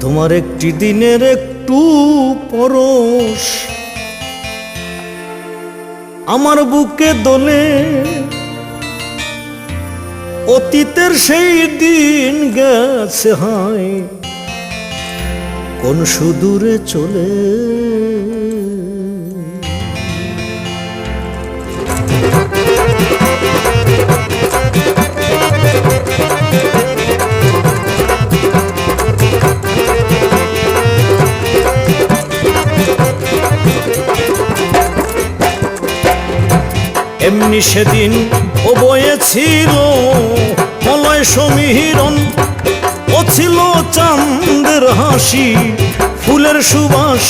তোমার একটি দিনের একটু পরশ আমার বুকে দোলে, অতীতের সেই দিন গেছে হায় কোন সুদূরে চলে। এমনি সেদিন ও বয়েছিল মলয় সমীরণ, ও ছিল চাঁদের হাসি, ফুলের সুবাস,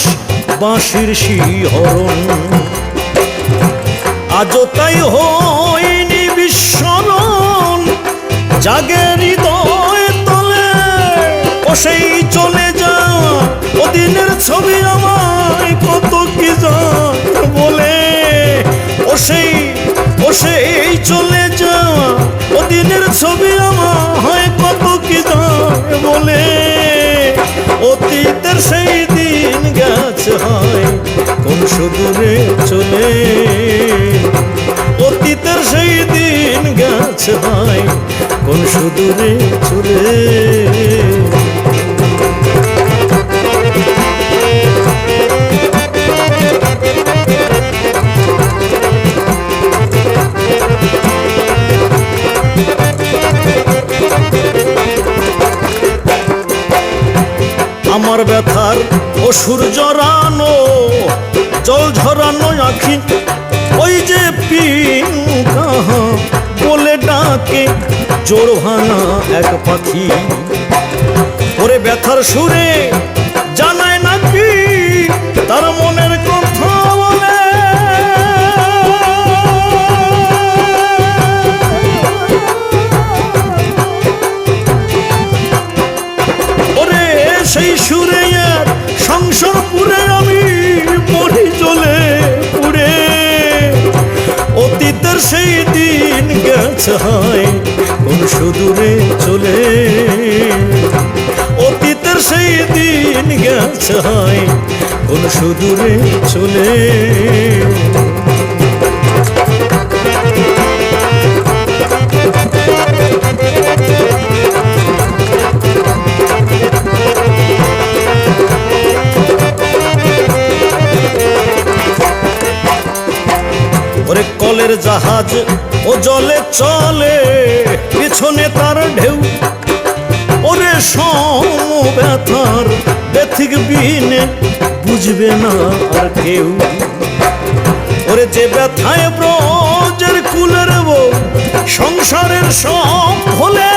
বাঁশির শিহরণ। আজও তাই হয়নি বিস্মরণ, জাগে হৃদয় তলে। ও সেই চলে যা ও দিনের ছবি আমায় কত কি যায় বলে। ও সেই চলে যা ও দিনের ছবি আমায় কত কি যায় বলে। অতীতের সেই দিন গেছে হয় কোন সুদূরে চলে। অতীতের সেই দিন গেছে হয় কোন সুদূরে চলে। আমার ব্যথার অসুর জড়ানো, জল ঝরানো আঁখি, ওই যে পিঙ্কাহা বলে ডাকে জোর ভাঙা এক পাখি। ওরে ব্যথার সুরে জানায় নাকি তার মনের কথা বলে। ওরে সেই সুরে সংসার পুরে আমি মরি জ্বলে পুড়ে। অতীতের সেই দিন গেছে হয় কোন সুদূরে চলে। অতীতের সেই দিন গেছে হয় কোন সুদূরে চলে। ওরে কলের জাহাজ ও জলে চলে, পিছনে তার ঢেউ। ওরে সমব্যথার ব্যথিক বিনে বুঝবে না আর কেউ। ওরে যে ব্যথায় ব্রজের কুলের বউ সংসারের সব হলে।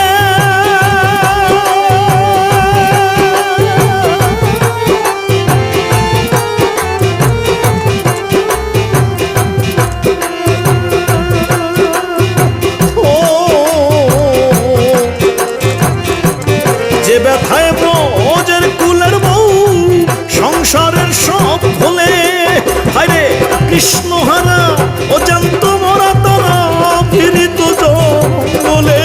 ব্যথায় ব্রজের কুলের বউ সংসারের সব ভোলে। হায়রে কৃষ্ণ হারা ও জানত মরা তারা ফিরিত বলে।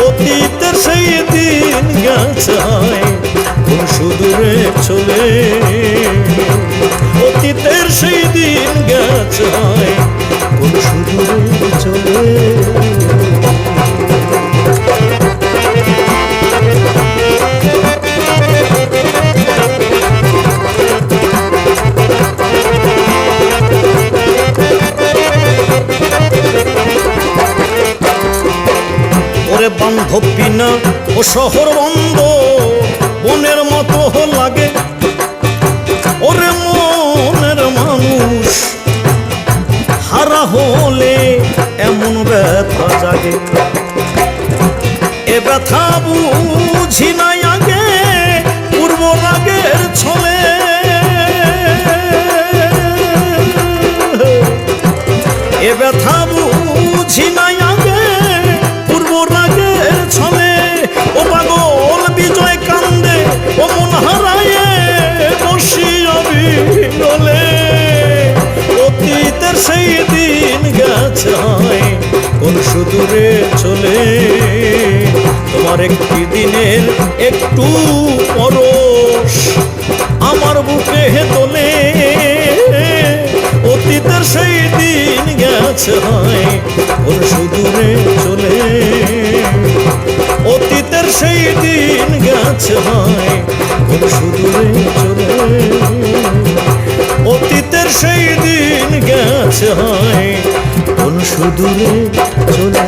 অতীতের সেই দিন গেছে কোন সুদূরে চলে। অতীতের সেই দিন গেছে কোন সুদূরে চলে। বান্ধব বিনা ও শহর বন্ধ বনের মতো লাগে। ওরে মনের মানুষ হারা হলে এমন ব্যথা জাগে। এ ব্যথা বুঝি নাই আগে পূর্ব রাগের ছলে। এ ব্যথা বুঝি নাই আগে রাগের ছলে। ও পাগল বিজয় কান্দে ও মন হারায় বসি আমি বলে। অতীতের সেই দিন গেছে কোন সুদূরে চলে। তোমার একটি দিনের একটু পর বুকে তোলে অতীতের সেই দিন গেছে হয় কোন সুদূরে চলে অতীতের সেই দিন গেছে হয় কোন সুদূরে চলে অতীতের সেই দিন গেছে হয় কোন সুদূরে চলে